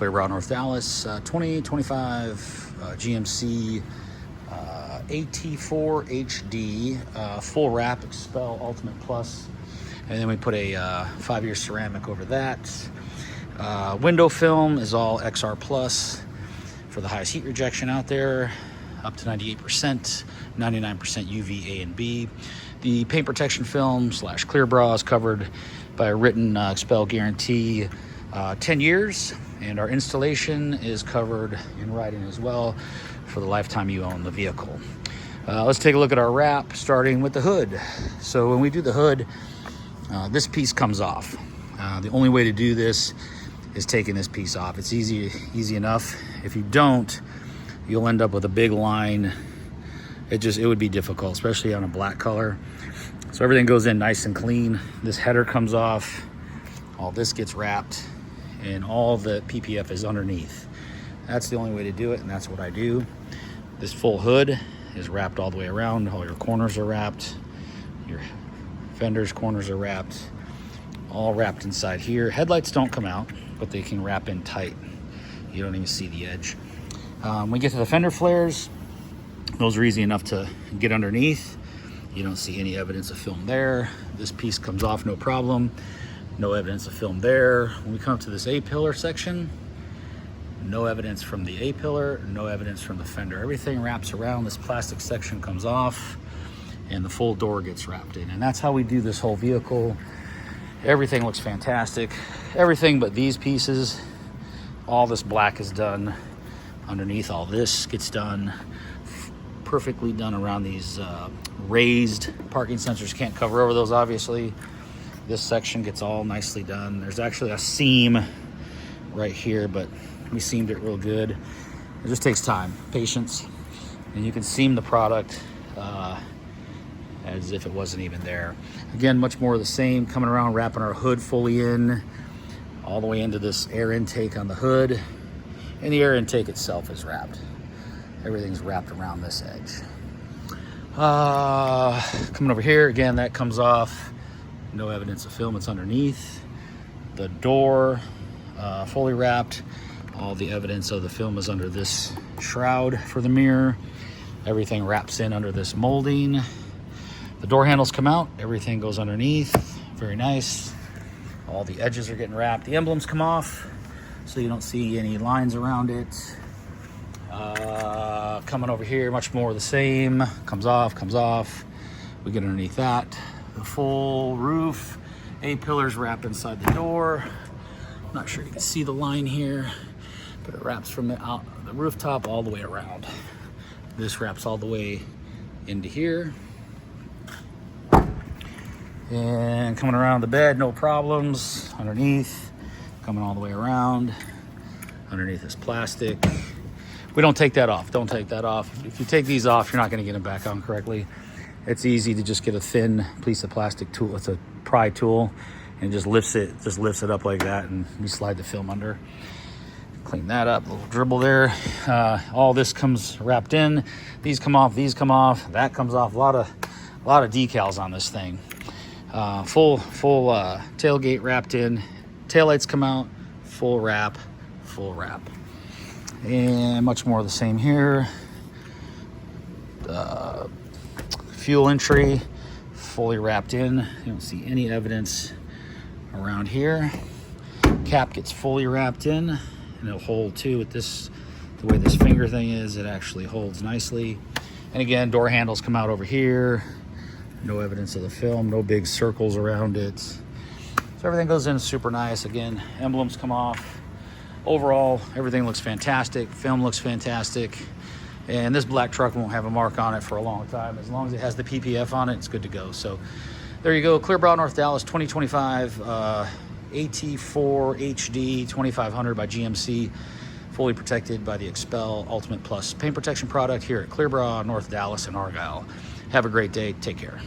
Clearbrow, North Dallas, 2025 GMC AT4 HD, full wrap, Expel Ultimate Plus. And then we put a 5-year ceramic over that. Window film is all XR Plus for the highest heat rejection out there, up to 98%, 99% UV A and B. The paint protection film / Clearbrow is covered by a written Expel guarantee, 10 years, and our installation is covered in writing as well for the lifetime you own the vehicle. Let's take a look at our wrap, starting with the hood. So when we do the hood, this piece comes off. The only way to do this is taking this piece off. It's easy enough. If you don't, you'll end up with a big line. It would be difficult, especially on a black color. So everything goes in nice and clean. This header comes off, all this gets wrapped, and all the PPF is underneath. That's the only way to do it, and that's what I do. This full hood is wrapped all the way around. All your corners are wrapped. Your fenders corners are wrapped. All wrapped inside here. Headlights don't come out, but they can wrap in tight. You don't even see the edge. We get to the fender flares. Those are easy enough to get underneath. You don't see any evidence of film there. This piece comes off no problem. No evidence of film there. When we come to this A-pillar section, no evidence from the A-pillar, no evidence from the fender. Everything wraps around. This plastic section comes off and the full door gets wrapped in. And that's how we do this whole vehicle. Everything looks fantastic. Everything but these pieces. All this black is done underneath. All this gets done. Perfectly done around these raised parking sensors. Can't cover over those, obviously. This section gets all nicely done. There's actually a seam right here, but we seamed it real good. It just takes time, patience, and you can seam the product as if it wasn't even there. Again, much more of the same, coming around, wrapping our hood fully in, all the way into this air intake on the hood, and the air intake itself is wrapped. Everything's wrapped around this edge. Coming over here, again, that comes off. No evidence of film, it's underneath. The door, fully wrapped. All the evidence of the film is under this shroud for the mirror. Everything wraps in under this molding. The door handles come out, everything goes underneath. Very nice. All the edges are getting wrapped. The emblems come off, so you don't see any lines around it. Coming over here, much more of the same. Comes off. We get underneath that. The full roof, A-pillars wrap inside the door. I'm not sure you can see the line here, but it wraps from the rooftop all the way around. This wraps all the way into here. And coming around the bed, no problems. Underneath, coming all the way around. Underneath is plastic. We don't take that off. Don't take that off. If you take these off, you're not going to get them back on correctly. It's easy to just get a thin piece of plastic tool. It's a pry tool, and it just lifts it up like that, and you slide the film under. Clean that up, a little dribble there. All this comes wrapped in. These come off, that comes off. A lot of decals on this thing. Full tailgate wrapped in. Taillights come out, full wrap. And much more of the same here. Fuel entry, fully wrapped in. You don't see any evidence around here. Cap gets fully wrapped in, and it'll hold too with this, the way this finger thing is, it actually holds nicely. And again, door handles come out over here. No evidence of the film, no big circles around it. So everything goes in super nice. Again, emblems come off. Overall, everything looks fantastic. Film looks fantastic. And this black truck won't have a mark on it for a long time. As long as it has the PPF on it, it's good to go. So there you go. Clearbrow, North Dallas, 2025 AT4 HD 2500 by GMC. Fully protected by the Expel Ultimate Plus paint protection product here at Clearbrow, North Dallas, and Argyle. Have a great day. Take care.